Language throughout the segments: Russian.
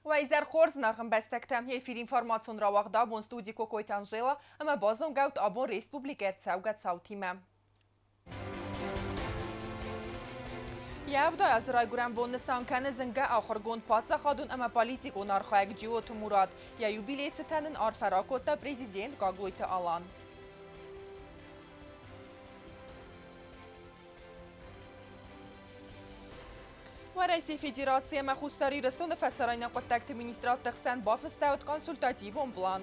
Вайзер хорз наргын бәстәктәм. Ефир информацион равағда бон студии Кокойт Анжела, ама базон гаут абон республикер цаугат саутиме. Явда از رای گرم بون نسان کنه زنگه آخر گوند پاتسا خادون اما پالیتیک اون آرخایک جیو تموراد یا یوبیلیت ستنن آرفراکوتا پریزیدنت گاگلویت آلان. و رئیس فدراسیه مخوستاری رستون فسرین قطعت منیسترات تخسن بافستاوت کنسولتاتیو اون پلان.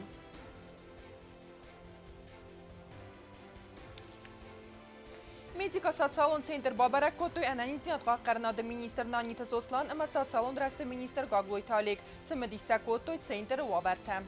Медика социалон центр бабарак котуй ананизият қаққарнады министр Нанита Сослан, ама социалон расты министр Гаглой Талик. Сымадиса котуй центр уаварта.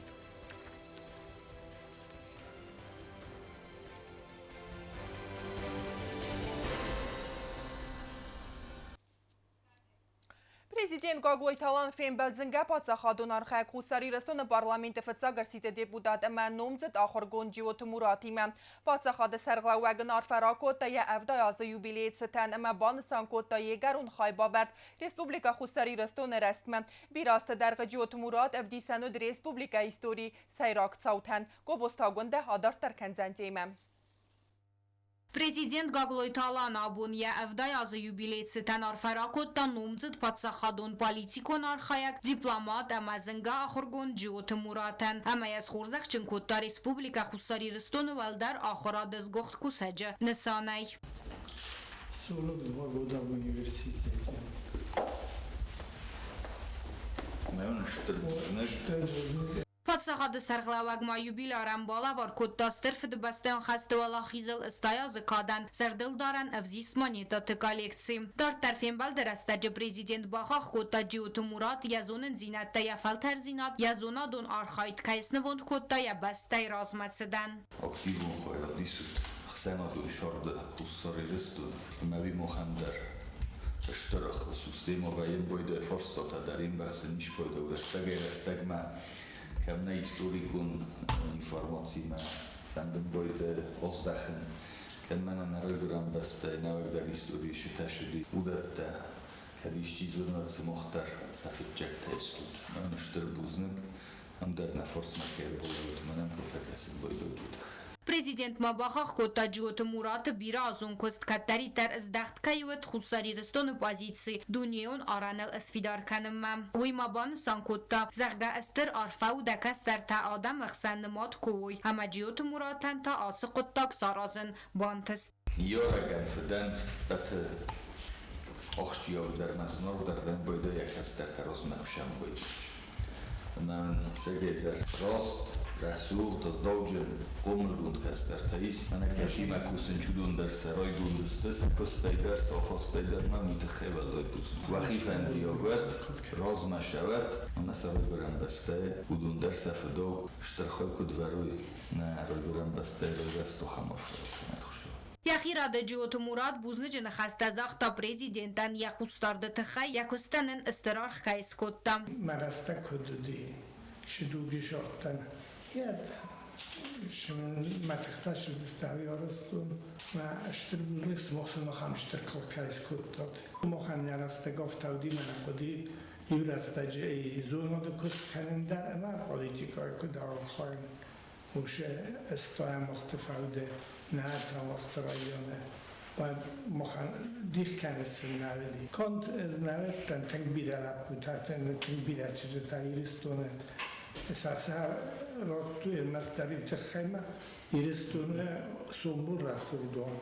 Президент Гаглой Талан фембелзинга пацахадун архайк хусари растон парламент фцагар сите депутат ама номзет ахор гонжиот муратиме. Пацахад сарглауагн арфаракота я авдаяз юбилейт сетен ама бансан кота егерун хайбаверт республика хусари растон растме. Бираст درجیوت مراد افدیسانود республика истории сайрак цаутен. Гобостагунде адарттар کنزندیمه. Президент Гаглой Талан абуния авдаязы юбилейт сетен арфаракоттан номзит патсахадун политикон архаяк дипломат амазынга ахыргон джиоты муратен. Амаяз хорзах чынкотта республика хусари рыстону валдар ахыра дызгохт кусаджы нысанай. Solo 2 года в университете. Патсахады сарглавагма юбилярам балавар коттастыр фидбастен хастывала хизыл истаязы кадан сардыл даран авзист монетаты коллекции. Дар тарфен балдырастаджы президент бахах котта джиоту мурат язонын зинатта яфал тарзинат язонадон архайт кайснывонд котта ябастай разматсыдан. Активон хоят дисут хсенадуй шарды хуссары рысту нави мохандер. Штырах система воен бойда форстота дарин бахсы ниш бойда урастагма Кемне историкун информациима фандым бойда оздахан кеммена нарылгырам баста навагдар историйши ташиди удатта кадишчи зурнатсы мохтар сафитчак тестуд мен штыр бузнык амдар на форс макер болуд менен профессор бойда удах Президент Мабахах кота джиоты мураты биразун кост каттари тар издахт кайвет хусари рыстоны позиции дунион аранел асфидар канымма. Уй мабан сан котта загга астыр арфау дакастар та адам махсан мат кой. Ама джиоты муратын та асы коттак саразын бантыст. Йораган федан баты охчияу дар мазнор дар бен бойда якастар та розмакшам бойда. Мен шагейдар рост Rasul to dođe komrgund kastartais ana kashima kusenchudun der saroy gundestes kostayder sohostayder man mitakhebal doytus wakhifan diogat rozma shavat ana saroy beram baste budun der safado shtarkhoy kudvaroy na roy beram baste rogasto khamar natkhusho Яхирада джиоту мурат бузнычы нахастазах та президентан яхустарды тхай якустанын истирарх кайскотта Мараста кодуди шидуги шортан Яд, матахташ дстави арастун, ма аштрбузник смохсун махам штркал кайскотtat. Мохам яраста гофтавди мена коди юраста джей зону до куст календар, ама политика кудал хоин. Уше стоя мостфауде наца мострайоне. Бад мохам дих канесин наведи. Конт знавет тан тенбира путатен тенбира чижета иристоне. Esasar rottu e mastari tkhayma iristune sumbur rasudon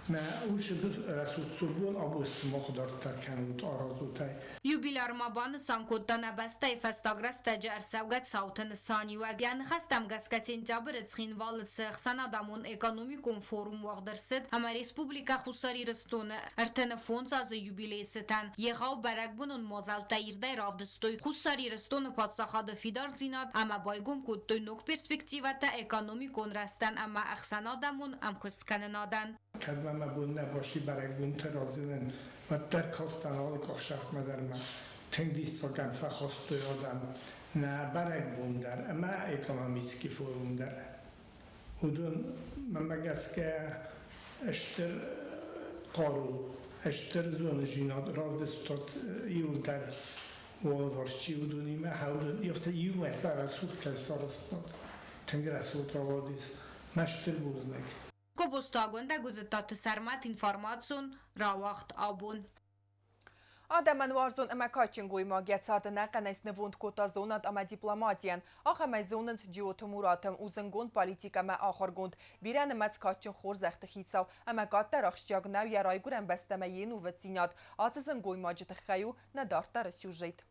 ma ush rasul subun abu smokhdar tarkanut arazutay Юбиляр мабан санкотта набастай фастаграста джар савгат саутын сани вагян хастам гаска сентябр цхин валц хсанадамун экономикум форум вагдырсыт ама республика хусари рыстуны артена фонд аз юбилей сетан егау баракбунун мозалта ирдай равдыстой хусари рыстуны патсахады фидар зинат ама байгум куттой нок перспективата экономикон растан ама ахсанадамун амкустканадан Kadma mabun nabashi baragун tarazinen و در کاستانال کاشف مدرم تندیس ساگن فخواست یادم نه برگ بوندر اما اکونومیسکی فورم در هدون من مگس که اشتر قارو اشتر زون جیناد را دستات یول در والورشی ودونیم هاودن یفته یو مثلا رسول کلسارستان تنگ رسول توادیس مشتر بوزنک. Կոբոստագոնդը գուզտատ սարմատ ինֆորմացիոն ռավախտ աբուն Adamın varzun ama kaçın goyma geçardı naqanayız nivund kota zonat ama diplomatiyen. Axamay zonat ciyotu muratım uzungun politika ama axargund. Biren emaz kaçın xor zəxti xitsav ama qattar axşyag nav yaray guren besteme yenu vətsinat. Atızın goyma cıtıxayu nadartar süjet.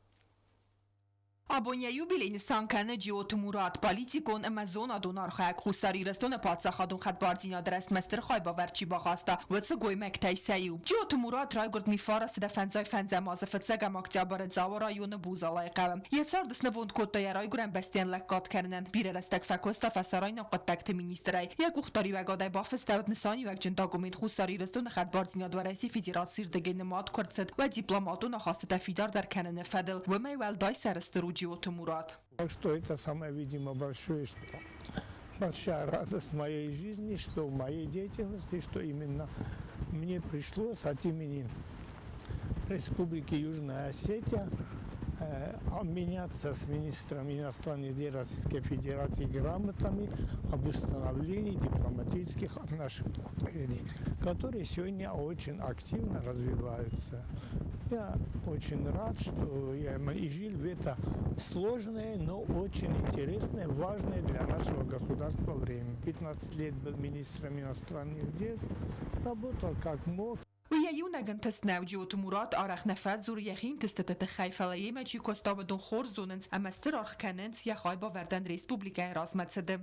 Abonye юбилейни санканы Ҷиёту Мурат политикон Амазона донархак хусари растона патсахадун хатбарзина драстмастер хай баварчи багаста ваца гоймек тайсаю Ҷиёту Мурат райгурд мифара сда фанзай фанзамаза фацагам октябр зава районы бузалай қавам Яцардыс навонд котта ярай гурен бастен лаккат карнан бирерастак факоста фасарайна қаттакты министрай як ухтари вагадай бафставт нисани вак джентагумид хусари растона хатбарзина двараси федерацир дегенемат курцет ва дипломату нахаста фидар дар канане фадл ва майвал дай сарастру Ҷиёту Мурат. Что это самое, видимо, большая радость моей жизни, что в моей деятельности, что именно мне пришлось от имени Республики Южная Осетия обменяться с министром иностранных дел Российской Федерации грамотами об установлении дипломатических отношений, которые сегодня очень активно развиваются. Я очень рад, что я и жил в это сложное, но очень интересное, важное для нашего государства время. 15 лет был министром иностранных дел, работал как мог. ويايوناغن تسناو Ҷиёту Мурат арах нафат зур яхин тестата хайфалаи мачи костабадун хор зоненс амастер архканенс яхай бавардан республика размацеде.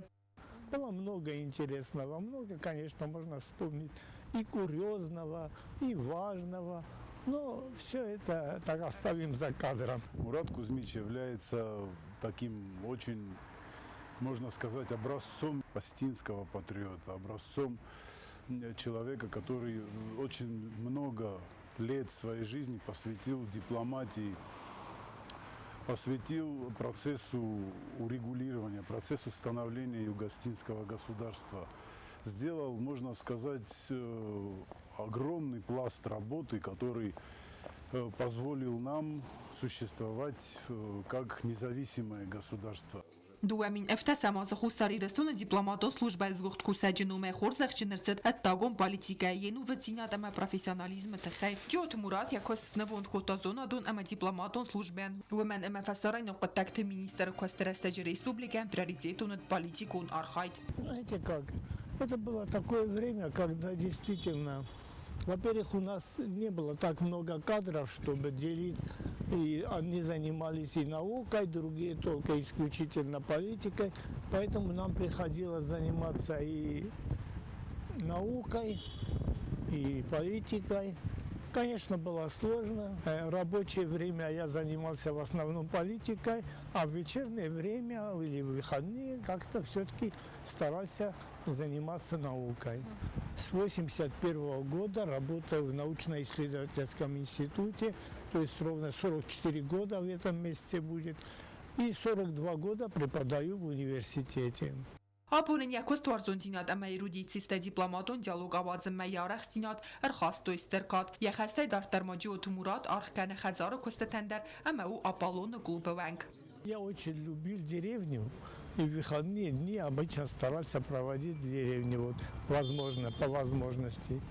Было много интересного, много, конечно, можно вспомнить и курьезного, и важного. Но все это так оставим за кадром. Мурат Кузьмич является таким очень, можно сказать, образцом палестинского патриота, образцом человека, который очень много лет своей жизни посвятил дипломатии, посвятил процессу урегулирования, процессу становления юго-осетинского государства. Сделал, можно сказать, огромный пласт работы, который позволил нам существовать как независимое государство. Дуамин эфтасамаза хусари растона дипломатон служба изгухт кусаджинуме хорзахчинерцет аттагон политика ену вецинат ама профессионализм тахай Ҷиёту Мурат якос снавонд кота зонадун ама дипломатон службен умен ама фасарайно қаттакты министр костерестаджи республика приоритетунат политикун архайт. Знаете как? Это было такое время, когда действительно, во-первых, у нас не было так много кадров, чтобы делить, и они занимались и наукой, другие только исключительно политикой, поэтому нам приходилось заниматься и наукой, и политикой. Конечно, было сложно. В рабочее время я занимался в основном политикой, а в вечернее время или в выходные как-то все-таки старался заниматься наукой. С 1981 года работаю в научно-исследовательском институте, то есть ровно 44 года в этом месяце будет, и 42 года преподаю в университете. Ապոնեն յակոս տուարզոն դինատ ամայի ռուդիցիստե դիպլոմատոն դիալոգ ավազը մայ արախ դինատ արխաստո իստերկատ յախաստե դարտարմա Ջիոթու Մուրատ արխկանը խազարը կոստետանդար ամայու ապալոնը գլուբվանք. Я очень любил деревню, и в выходные дни обычно старался проводить в деревне, вот, возможно, по возможности.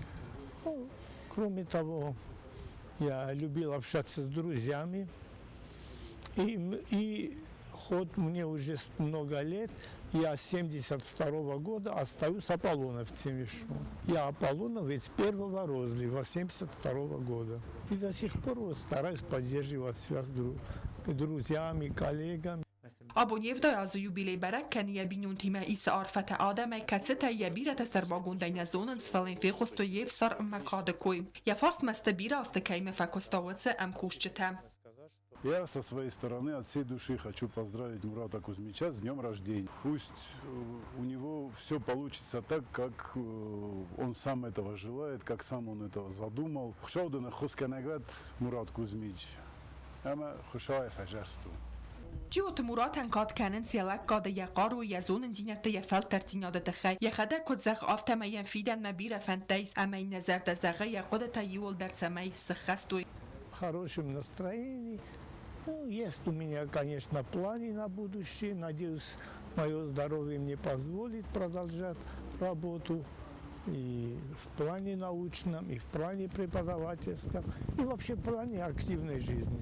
Ну, кроме того, я любил общаться с друзьями, и хоть мне уже много лет, я с 1972 года остаюсь аполлоновцем еще. Я аполлоновец первого розлива 1972 года. И до сих пор вот стараюсь поддерживать связь с друзьями, коллегами. Abon yevday azı юбилей барак кани ябинун тима иса арфата адаме кацета ябирата сарбагундайна зонан сфален фехосто ев сар макадекой. Я фарс мастабира астакайме факостоваться амкушчета. Я со своей стороны от всей души хочу поздравить Мурата Кузьмича с днем рождения. Пусть у него все получится так, как он сам этого желает, как сам он этого задумал. Хушаудана хусканагат Мурат Кузьмич. Ама хушая фажарсту. Ҷиёту Мурат анкад канен сиялак када яқару язонен динята яфал тартинада тахай. Яхада код зах автамаyan фидан мабира фантайс амай назар да зага яқода та юол дар самай сахастуй. В хорошем настроении, Ну, есть у меня, конечно, планы на будущее. Надеюсь, мое здоровье мне позволит продолжать работу и в плане научном, и в плане преподавательском, и вообще в плане активной жизни.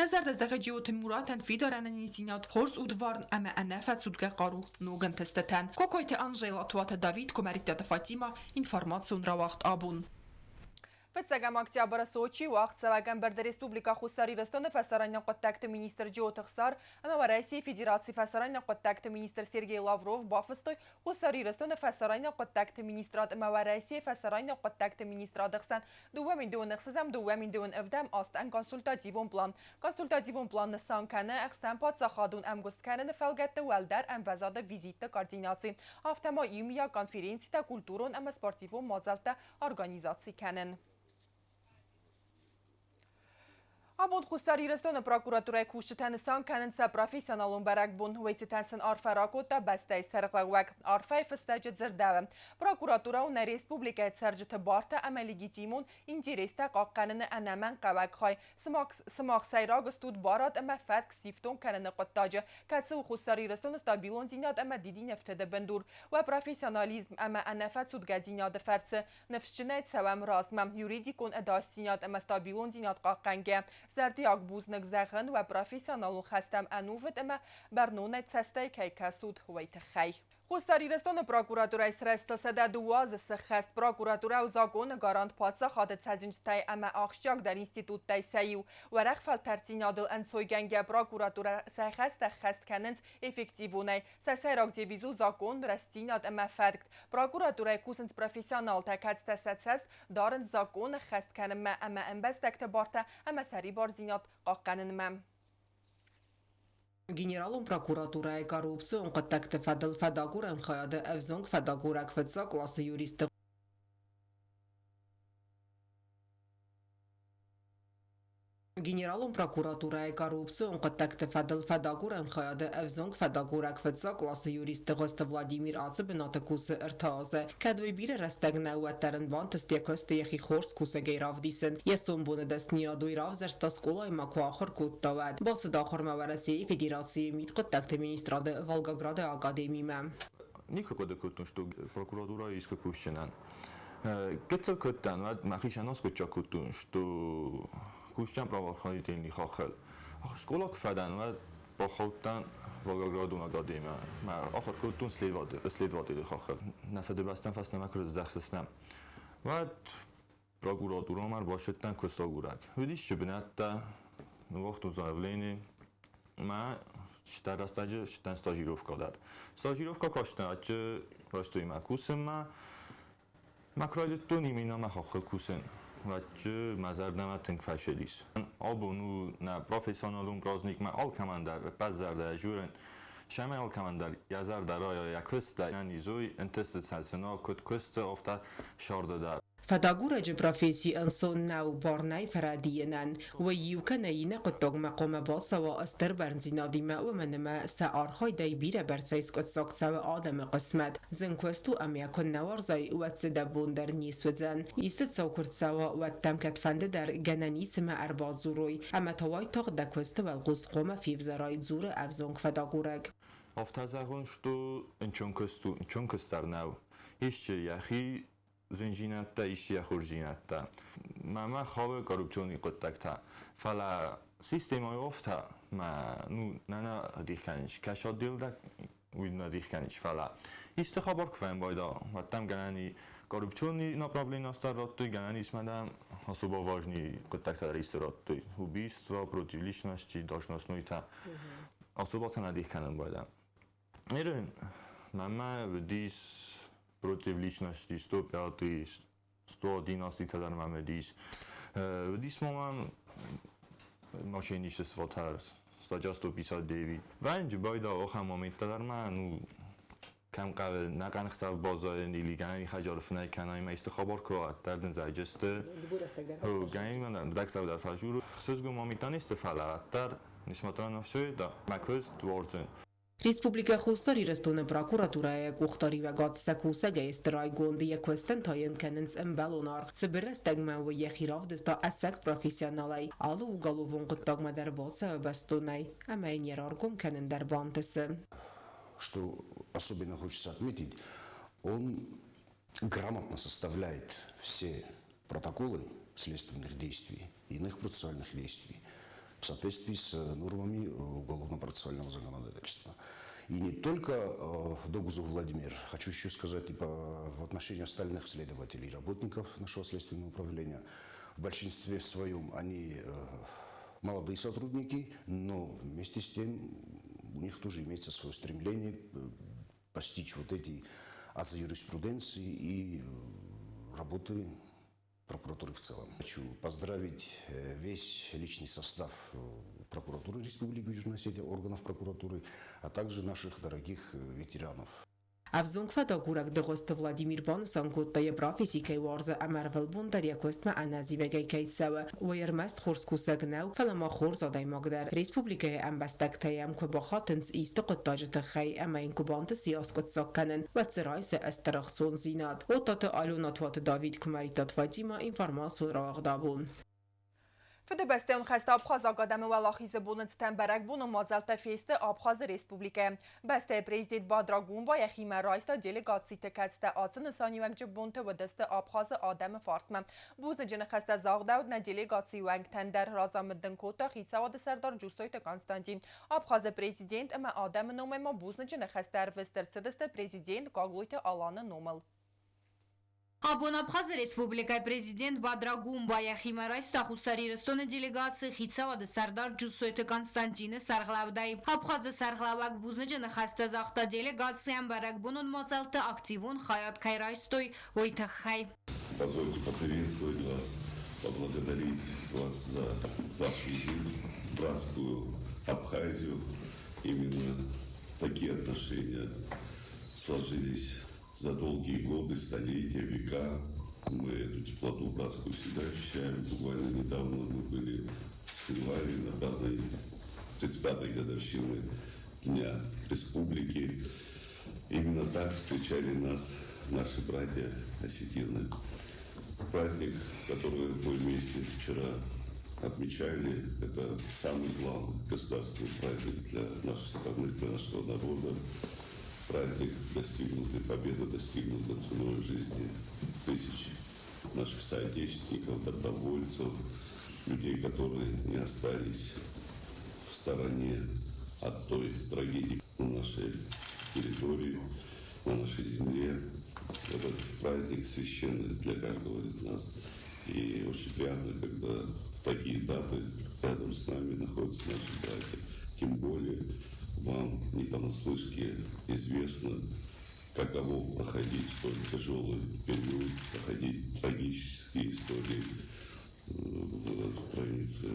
نظر دزدقه جیو تیمورات انفی دارن نیزینات خورس اودوارن اما انفت سودگه قارو نوگن تستتن کوکویت انجیلا توات داوید کمریت فاطیما інформацію را وقت آبون فتصاقم اکتیابر سوچی وقت سواقم برد республика خستاری رستان فسران قدتکت مینیستر جو تخسار اما و رئیسی فدراسی فسران قدتکت مینیستر سرگی لاوروف بافستوی خستاری رستان فسران قدتکت مینیسترات اما و رئیسی فسران قدتکت مینیسترات دخسن دوامین دون اخسزم دوامین دون افدام است ان کنسولتاتیوون پلان نسان کنه اخسن پاتسا خادون ام گست کنه فلگت والدر ام وزاد ویزیت کاردیناسی هفتما ایمیا کنفرانسی تا کلتورون ام سپورتیوون مازلت ارگانیزاسی کنن Abond خستاری رستان پراکوراتورای کوشتنستان کنن سا پروفیسیونالون برک بون ویتی تنسن آرفراکو تا بسته سرقلوک آرفای فستاجت زردوه پراکوراتورا و ریسپوبلیکای سرجت بارتا عملی گیتیمون اینتیرستا قاقنن انمن قوک خای سماق سیراگ استود بارات اما فتک سیفتون کنن قطاجه کتسو خستاری رستان استابیلون دیناد اما دیدی نفتده بندور و پروفیسیونالیزم اما انفت سودگه دیناد فرس نفشنید سوام رازمم یوریدیکون اداستیناد اما استابیلون دیناد قاقنگه زردی آگبوز نگزخن و پروفیسیونالون خستم انوفت اما برنونه تسته که کسود ویت خی. خستاری رستان پراکوراتورای سرستل سده دواز سخست پراکوراتورا و زاگون گاراند پاتسا خاطر تزینجتای اما آخشیاک در اینستیتوت تای سیو و رخفل ترتینادل انسوی گنگه پراکوراتورا سخست خست کننز افکتیوونه سسیراک دیویزو زاگون رستیناد اما فرد پراکوراتورای کوسنز پروفیسیونال تکت تسست دارن زاگون خست کنن اما انبستکت بارتا اما سری بارزینات قاقنن Генералом прокуратуры коррупцию он контакты федагурам хаяда авзонг федагурак федса классы юриста Генералом прокуратуры коррупцию он контакты федагурам хаяда авзонг федагурак федса классы юриста госта Владимир Ацебената кусы артазе кадвой бире растагна уатерен вантасте косте яхи хорс кусы гейравдисен ясун буне дестния дуирав зерста скола и макуахор куттавад болсы дахор мавараси федерации мит контакты министрады Волгограда академима Никакой докутно, что прокуратура иска кущенан. Кетцел коттан вад махишанос куча кутун, что кущан правоохранительный хахал. Школа кфадан вад похоттан Волгограду академия. Ма ахар кутун следователь хахал. Нафаде бастан фасна макроз дахсаснам. Вад прокуратура мар башеттан костагурак. Видишь, что бинатта вахту заявление ма штар стажи штан стажировка дар. Стажировка каштан аче растои макусен ма макроидту нимина ма хахал кусен. Ваче мазардама тинг фашелис. Абуну на профессионалум праздник ма ал командар пазарда журен شما ال کماندار یازار درای یکست نیزوی انتست سالسنا کد کست افتا شارده فداغورج پروفیسی انسان نو بارنای فرادینن و یوکنایی نقطع مقام باس و استر برنزینادی ما و منما سعارهای دای بیره برسیس کد ساکت و آدم قسمت زنکوستو امیکن نوارزای و تدبون در نیسوزن ایست سوکرد سوا و تمکت فنده در گنانیس ما اربازوروی اما توای تاق دکست و الگوست قوم فیف زرای زور افزونگ فداغورگ افتازاغون شتو انچون کستر نو ایش یخی زنجینتا ایشی خورجینتا ما خواه کارپسیونی قطعتا فلا سیستم های افتا ما نه دیخ کنیش کشاد دیل دا وید ندیخ کنیش فلا استخابار کفایم بایدا وقتم گنانی کارپسیونی ناپراولی ناستار راتوی گنانی اسمدم особо важный контакт рестораты убийства против личности должностной та особо ценадих канен бایدم میرن ماما ودیس против личности 105 111 تا در مامدیس ودیس مامان ماشینیشتство تر 159 و اینجا بایدا آخر مومنت در من کم قبل نقن خساف بازار نیلیگانی خجارف نکنای ما استخابار کروات در دن زایجسته هو گنی من دک سو در فجور خصوص گم مومنتان است فعالتر نسبتا نفسه دا مکوز دورزن Республика Хусари Рестона прокуратура Кухтари ва Сакусага Эстрай Гонди Квестен Тайен Кененс Эмбалонар Цберестагма ва Яхирав Деста Асак профессионалай Алу уголовун Куттагма Дарбоса Бастунай Амайнер Аргум Кенен Дарбантесы. Что особенно хочется отметить, он грамотно составляет все протоколы следственных действий и иных процессуальных действий в соответствии с нормами уголовно-процессуального законодательства. И не только Догузов Владимир, хочу еще сказать и в отношении остальных следователей, работников нашего следственного управления. В большинстве своем они молодые сотрудники, но вместе с тем у них тоже имеется свое стремление постичь вот эти азы юриспруденции и работы прокуратуры в целом. Хочу поздравить весь личный состав прокуратуры Республики Южная Осетия, органов прокуратуры, а также наших дорогих ветеранов. Авзункфата Гурак Дегоста Владимир Бонсон Куттая профессикой Варза Амарвел Бундарья Костма Аназивегай Кейтсава Уайермаст Хорскусагнау Фалама Хорзадай Магдар Республикая Амбастактаям Кубахатенс Истокотажта Хай Амайн Кубанта Сиаскот Сакканен Вацерайса Астарахсон Зинат Отата Алунатват Давид Кумаритат Фатима информацию Рагдабун. فده بسته اون خسته آبخاز آگادم و لاخیز بونت تنبرک بون و مازلت فیست آبخاز ریسپوبلیکه بسته پریزیدنت بادراگون با یخیم رایستا دلیگاتسی تکتسته آسن سانی ونگ جبونت و دست آبخاز آدم فارسمه بوزن جن خسته زاغ داود نه دلیگاتسی ونگ تندر رازامدن کوتا خیسا و سردار جوسویت کانستانتین آبخاز پریزیدنت اما آدم نومه ما بوزن جن خسته وسترسه دست پریزیدنت گاگویت آلان نومل Абон Абхаз Республикай президент Бадрагун Баяхима Райста Хусари Рестона делегации Хицавада Сардар Джусойта Константина Сарглавдай. Абхаза Сарглавак Бузнеджина Хаста Захта делегациям Барагбунун Моцалта активун Хаят Кайрайстой Ойтахай. Позвольте поприветствовать вас, поблагодарить вас за ваш визит в братскую Абхазию. Именно такие отношения сложились за долгие годы, столетия, века. Мы эту теплоту братскую всегда ощущаем. Буквально недавно мы были в Хинваре на праздновании 35-й годовщины Дня Республики. Именно так встречали нас наши братья осетины. Праздник, который мы вместе вчера отмечали, это самый главный государственный праздник для нашей страны, для нашего народа. Праздник достигнутый, победа достигнута ценой жизни тысяч наших соотечественников, добровольцев, людей, которые не остались в стороне от той трагедии на нашей территории, на нашей земле. Этот праздник священный для каждого из нас. И очень приятно, когда такие даты рядом с нами находятся наши братья. Тем более вам не понаслышке известно, каково проходить столь тяжелый период, проходить трагические истории в странице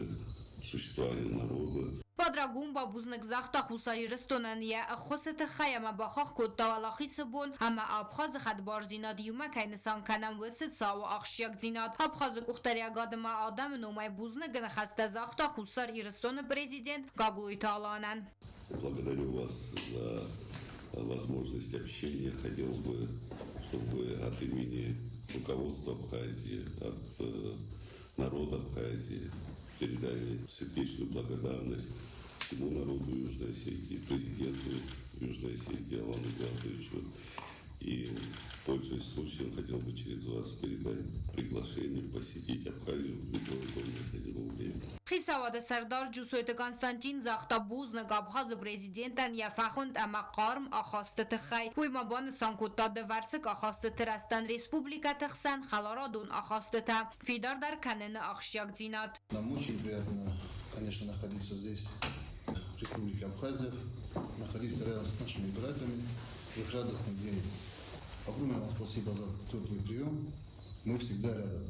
существования народа. Бадрагун бабузнак захта Хусари Рестонан я хосет хаяма бахах кот тавалахи сбон ама Абхаз хадбар зинад юма кайнсан канам весет сава ахшяк зинад Абхаз кухтария гадма адам номай бузнак гна хаста захта Хусари Рестона президент Гаглуй Таланан. Благодарю вас за возможность общения. Хотел бы, чтобы от имени руководства Абхазии, от народа Абхазии передали сердечную благодарность всему народу Южной Осетии, президенту Южной Осетии Алану Эдуардовичу. И, пользуясь случаем, хотел бы через вас передать приглашение посетить Абхазию в любое удобное время. Хисавада Сардар Джусойта Константин захта Бузнак Абхаз президентан я фахунд ама қарм ахасты тхай. Уймабан санкутта деварсик ахасты тирастан республика тхсан халарадун ахасты та. Фидар дар канена ахшяк зинат. Нам очень приятно, конечно, находиться здесь, в Республике Абхазия, находиться рядом с нашими братьями в их радостный день. Огромное вам спасибо за теплый прием. Мы всегда рядом.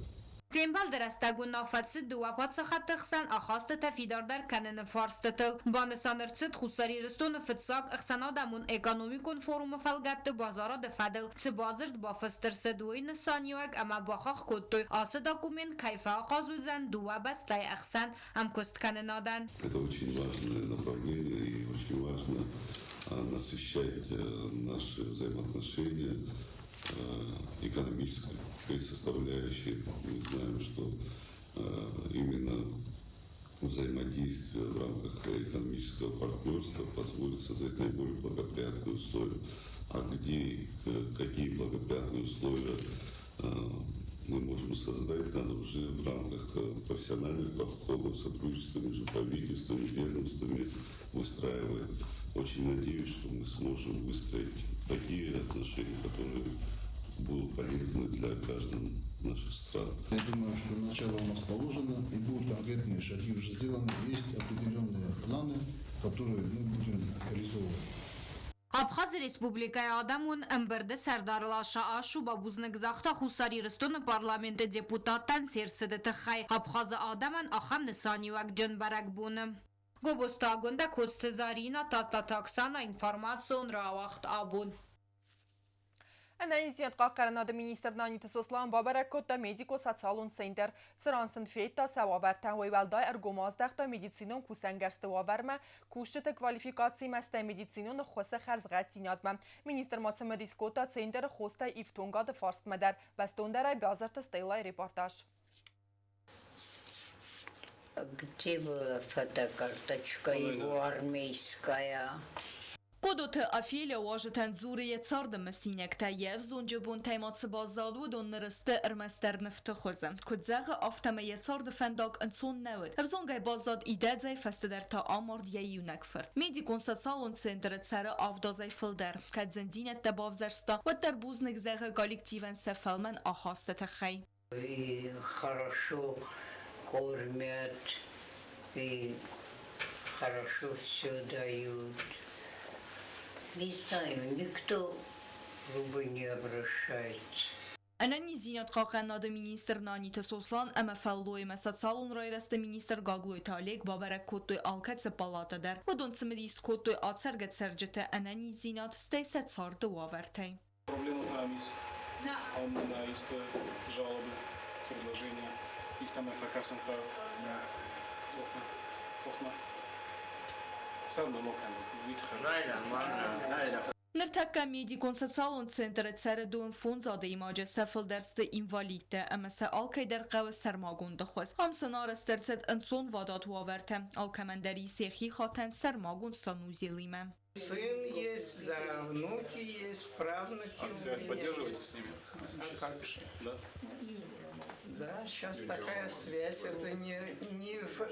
Кембал дерастагун нафатсы дуапат сахатыхсан ахасты тафидар дар канен фарстытыл. Банысанырцыт Хусари Рестона фытсак ахсанадамун экономикон форума фалгатты базара дефадыл. Цыбазырт бафыстырсы дуйны санюак ама бахах коттой. Асы документ кайфа казузан дуа бастай ахсан амкост каненадан. Это очень важное направление и очень важно насыщать наши взаимоотношения экономической составляющей. Мы знаем, что именно взаимодействие в рамках экономического партнерства позволит создать наиболее благоприятные условия. А какие благоприятные условия мы можем создать, надо уже в рамках профессиональных подходов, сотрудничества между правительствами, ведомствами выстраивать. Очень надеюсь, что мы сможем выстроить такие отношения, которые будут полезны для граждан наших стран. Я думаю, что начало у нас положено, и будут конкретные шаги уже сделаны. Есть определенные планы, которые мы будем реализовывать. Абхаз Республикայի Ադամուն ըմբրդը սարդարլաշա աշու բաբուզնը գզախտա խուսարի ռստոնը պարլամենտը դեպուտատան սերսդը տխայ Абхազը Ադաման ախամ նսանիվակ ջնբարակ բունը Գոբոստագոնդա կոստեզարինա տատատաքսանա ինվարմացիոն ռավախտ աբուն Analiziyat qaqaranadı Ministr Nanita Soslan Babarakotda Mediko-Sotsialun Center Sıransın feyta sevaverten veyvelday ergomazdaqda medisinon kusengerste vaverme kuşçıta kvalifikatsiy meste medisinon xosa xerzgətinadma. Ministr Matsımı Diskota Center xosta iftongadı farstmədər bəstondaray bazarta steylay reportaj. Где была фотокарточка его армейская? Կոդոթը աֆիելը ուաժըտեն զուրը եծարդը մսինյակտա և զոնջբուն թայմացը բազալու դոն նրստը ըրմաստեր նվտը խոզը։ Կոդզաղը ավտամը եծարդը ֆենդակ ընցոն նավդ։ Հրզոնգայ բազատ իդեձայ ֆեստդեր та ամարդ եի ունակվր։ Մեդիկոն-սոցիալուն ցենտրը ցարը ավդոզայ ֆլդեր։ Կադզնդինը տաբավզերստա ու տարբուզնիկ զեղը կոլեկտիվեն սեֆալմեն ախաստը թխայ։ Хорошо кормят, и хорошо все дают. Не знаю, никто зубы не обращается. Անանի զինատ խաղանադը մինիստր Նանիտը Սոսլան əməfəlloy məsətsəlun rayirəstə minister Qaqloy Talek Babarək Kottoy Alkatsə palatadər. Odontsımıdis Kottoy atsərgət sərcətə anəni zинат stəysə çardı uavərtəy. Проблема там есть. Он есть жалобы, предложения. Есть там FKSNP. Плохо. Все равно Nërtaka Medikon-Sotsialun Center цərə duun fonzadə imacə səfil dərstə invaliddə, əməsə alkayder qəvə sərmagun dıxvəz. Hamsın arastərcət ənson vadat uavərtəm, alkaməndəri sexi xatən sərmagun sanuzilimə. Сын есть, да, внуки есть, правнуки. А связь поддерживаете с ними? А как же? Да? Да, сейчас такая связь, это не в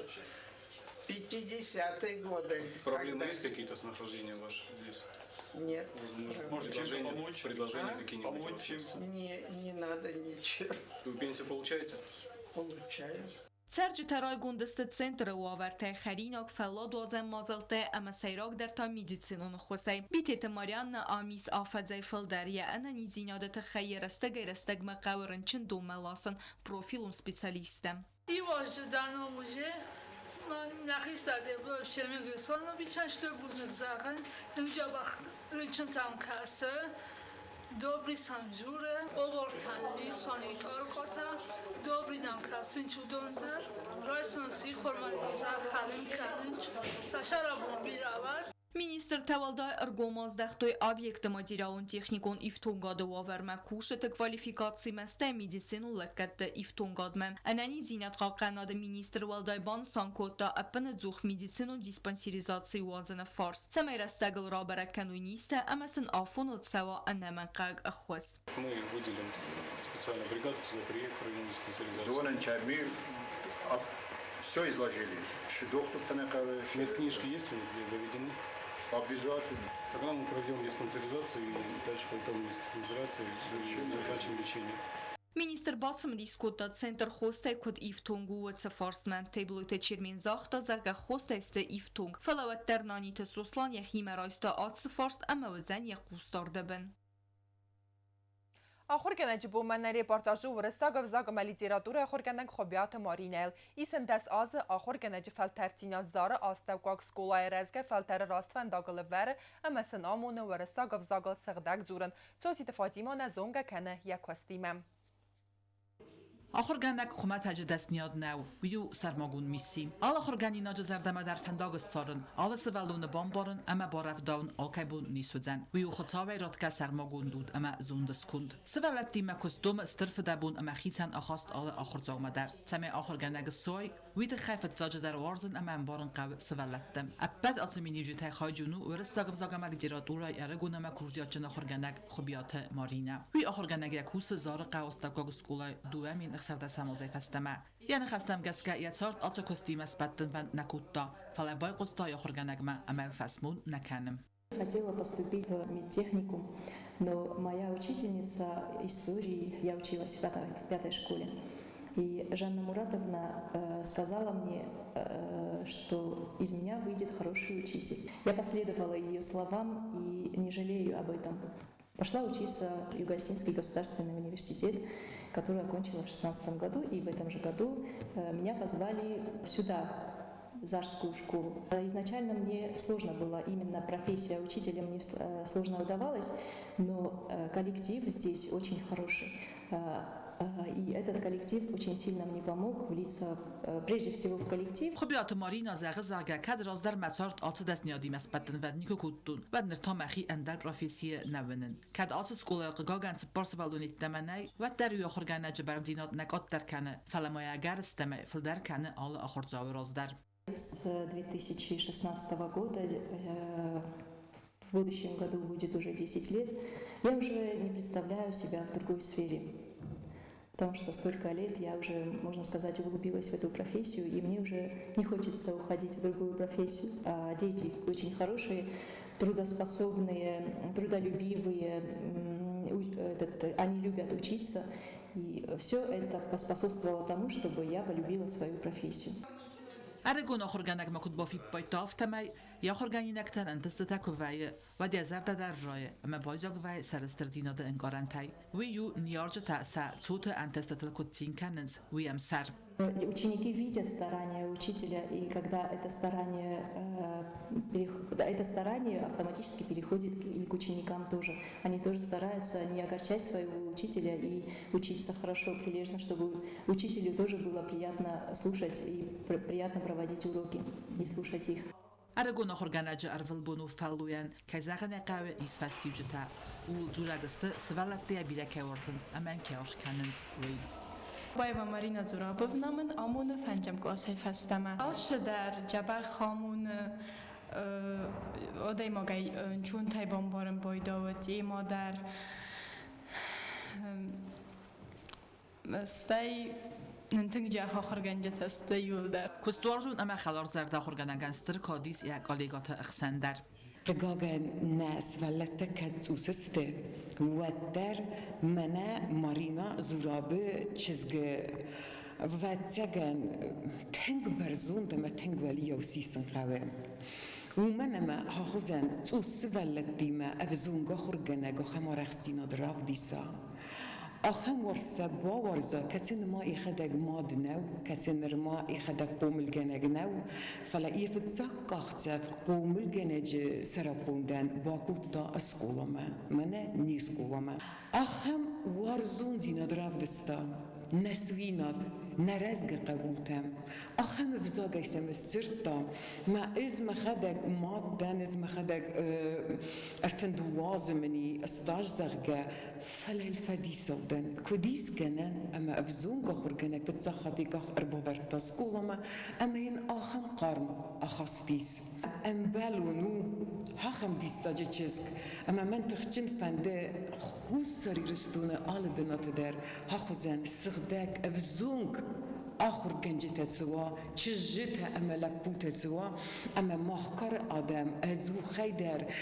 50-е годы. Проблемы есть какие-то с нахождением ваши здесь? Нет. Может чем-то помочь? Предложения какие-нибудь? Помочь чем-то? Не надо ничего. Вы пенсию получаете? Получаю. Սերջը թերայ գունդստը ցենտրը ու ավարտե խերինակ ֆելլա դոզեն մազալտե ամա սայրակ դեր تا մեդիցինոն խոսայ բիթետ մարյաննա ամիս աֆաձայ ֆլդարիա անանի զինադը թխայերստը գերստեգ մaqavrın çin domelasın profilun специалистем. И вождано уже нахистарде было чемеги соно бичаште бузник заган тенжабах ричен там каса Добрый санжуре, овортанди санитар кота, добрый нам касин чудондар, райсон си хорман бизар харин канинч, сашарабон биравад. Ministr Təvalday ərgomazdəxtoy obyekti materialın texnikon iftonqadı vavərmə kuşətə kvalifikatsi məstə medisinu ləkkətdə iftonqadmə. Ənəni zinət qaqanadı ministr Valdayban sankotda əppənə cux medisinu dispenserizatsi vazənə fars. Səməyrəstəqil rabərə kanunistə əməsin afonut səva ənəmən qaq əxvəz. Мы выделим специальную бригаду, сюда приехали на диспансеризацию. Звонен чарми, все изложили. Медкнижки есть у них где заведены? Обязательно. Тогда мы проведем диспансеризацию и дальше по итогам диспансеризации назначим лечение. Minister Basım Diskotda Center Hostay kod iftungu ve sefarsmen tablote çirmin zaxta zərgə hostayste iftung. Falavatlər Nanita Soslan yaxime raysta at sefarst ama özen yaxustarda bin. Ахоргенеч бу мене репортажу врыстагов загома литература ахоргенек хобиат маринел. Исен дес аз ахоргенеч фалтертинат зары астевкак сколай резге фалтер раствен дагل вер امسن آمون ورستагов زاگل سغدک زورن. سوزیت فاطیمان زونگه کنه یک وستیمم. آخر گنگ خمت هج دست نیاد نو ویو سرماگون میسی. آخر گنی ناج زردم در فنداگ سارن. آل سوالون بامبارن اما بارف داون آلکبون نیسوزن. ویو خطابه رات که سرماگون دود اما زوندس کند. سوالت دیمه کس دوم استرف دبون اما خیسن آخاست آل آخر زاغمه در. تمه آخر گنگ سوی ویت خیفت زاج در وارزن اما انبارن قو سوالت دم. ابد آسمینی جوتای خای جنو ورستاگ زاغمه لیتراتورای ارگون اما کردیات جن آخر گنگ خبیات مارینا. وی آخر گنگ یکوس زار قواستاگ سکولای دوامین اخسرده سمازای فستمه. یعنی خستم گسکه یتارت آتا کستیم اسبتن و نکوتا. فلا بای قستا آخر گنگ ما عمل فسمون نکنم. Хотела поступить в медтехникум, но моя учительница истории, я училась в пятой школе, и Жанна Муратовна сказала мне, что из меня выйдет хороший учитель. Я последовала ее словам и не жалею об этом. Пошла учиться в Юго-Остинский государственный университет, который окончила в 2016 году, и в этом же году меня позвали сюда, в Зарскую школу. Изначально мне сложно было, именно профессия учителя мне сложно удавалась, но коллектив здесь очень хороший. И этот коллектив очень сильно мне помог влиться прежде всего в коллектив. خبیات مارینا زاغه کد راز در مسارت آت دست نیادی مسبتن و نیکو کودتون و نرتام اخی اندر پروفیسی نونن کد آت سکول قگاگن سپارس والونیت دمنی و در یو آخرگن جبردینات نکات در کنه فلمای اگر استمه فل در کنه آل آخر زاو راز در. С 2016 года, в будущем году будет уже 10 лет, я уже не представляю себя в другой сфере. Потому что столько лет я уже, можно сказать, углубилась в эту профессию, и мне уже не хочется уходить в другую профессию. А дети очень хорошие, трудоспособные, трудолюбивые, они любят учиться, и все это поспособствовало тому, чтобы я полюбила свою профессию. ارگون آخرگنگ مکود بافی پایتاف تمی یا آخرگنی نکتن انتست تکوی و دیزرد در رای اما بایجاگ وی سرستردیناد انگارن تای وی یو نیارج تأسا توت انتست تلکوتین کننز وی ام سر. Ученики видят старания учителя, и когда это старание автоматически переходит и к ученикам тоже. Они тоже стараются не огорчать своего учителя и учиться хорошо, прилежно, чтобы учителю тоже было приятно слушать и приятно проводить уроки и слушать их. ارگون آخرگنج ارول بونو فلوین که زغن قوی ایس فستیوجتا و جورگسته سوالت دیا بیره که ورزند اما که کنند وی. بايبا مارينا زرابوفنا من آمون فنجم كلاسي فستما آش در جبه خامون آدای ما گی چون تای بامبارم بایداوتی ما در استای ننتج جاه آخرگنجت استی یول در کستوارزون اما خلار زرد آخرگنگنستر کادیس یک آلیگات اخسندر قاعن ناس ولت كتوسست ودر منا مارينا زرابه چزگ واتجن تنگ برزون دم تنگ ولی یوسیسن قوه ومن ما هاخزن توس ولت دیما افزونگا خورگنه گا خمارخسینا دراف دیسا آخم ورسه با ورزا کتن ما ایخدگ ماد نو کتن ما ایخدگ قوم الجنگ نو فلا ایفتزا قاختف قوم الجنج سرپوندن باکوتا اسکولا من نیسکولا من آخم ورزون زینا دراف دستا نسویناگ نرزق قبولتم آخم افزاگ ایسم سرتا ما ازم خدگ مادن ازم خدگ ارتن دواز منی استاج زغگه فلا الفدی سودن کدیس کنن اما افزون گاخور کنک بتزاخدی گاخ اربا ورتا سکولا ما اما این آخم قارم آخاستیس ام بالونو هاخم دیستاجه چزگ اما من تخچن فنده خوز سری رستونه آل بنات در هاخوزن سغدک افزونگ آخر گنجت سوا چجت اما لپوت سوا اما مخکار آدم ازو خیدر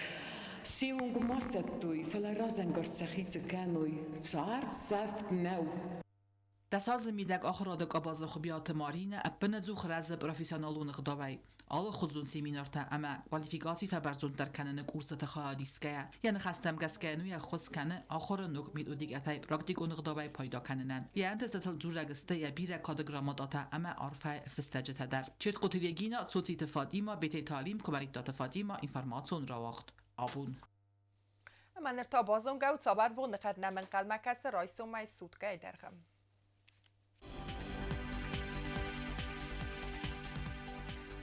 سیونگ ماستوی فلا رازنگار سخیز کنوی ساعت سفت نو دساز میدک آخر آدک آباز خوبیات مارینه اپن زوخ رز پروفیسیونالون غداوی آل خودزون سیمینارتا اما کوالیفیکاتی فبرزون در کنن کورس تخادیسکه یعنی خستم گسکه نوی خود کنه آخر نوک مید و دیگه تای پراکتیک اون غداوی پیدا کننن یعنی تستل جور رگسته یا بیره کادگرامات اما عرفه فستجت در چیت قطریگینا صوتی تفادیما بیت تعلیم کمریت تفادیما اینفرماسیون را وقت آبون من ارتباطون گاوت صبر و نقد نمن قلمکس رایسوم مای سودگای درهم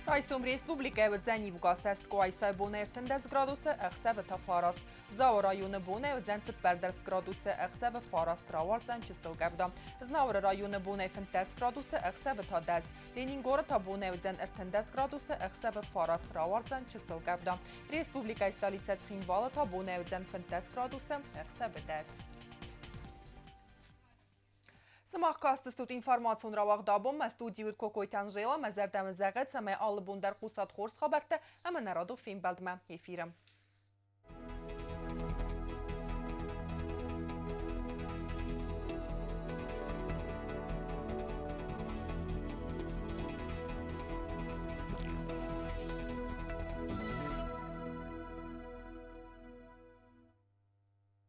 Rajszom Respublika ödzen Vugaszest Koajszaj Bone 10 graduse, Exeve ta farast. Zaur rajone Bone ödzen 10 graduse, Exeve farast ravarzen Csiszolgevda. Znaur rajone Bone 15 graduse, Exeve ta 10. Leningora ta Bone ödzen 10 graduse, Exeve farast ravarzen Csiszolgevda. Respublika stolica Țhinvala ta Bone ödzen 15 graduse, Exeve 10. Сымақ кастыстут информацион равақ дабым, студиют Кокой Танжела, мәзәрдәмі зәғет, сәмәй алыбундар қусат хорс қабарты, әмін араду фейм бәлдімі ефирім.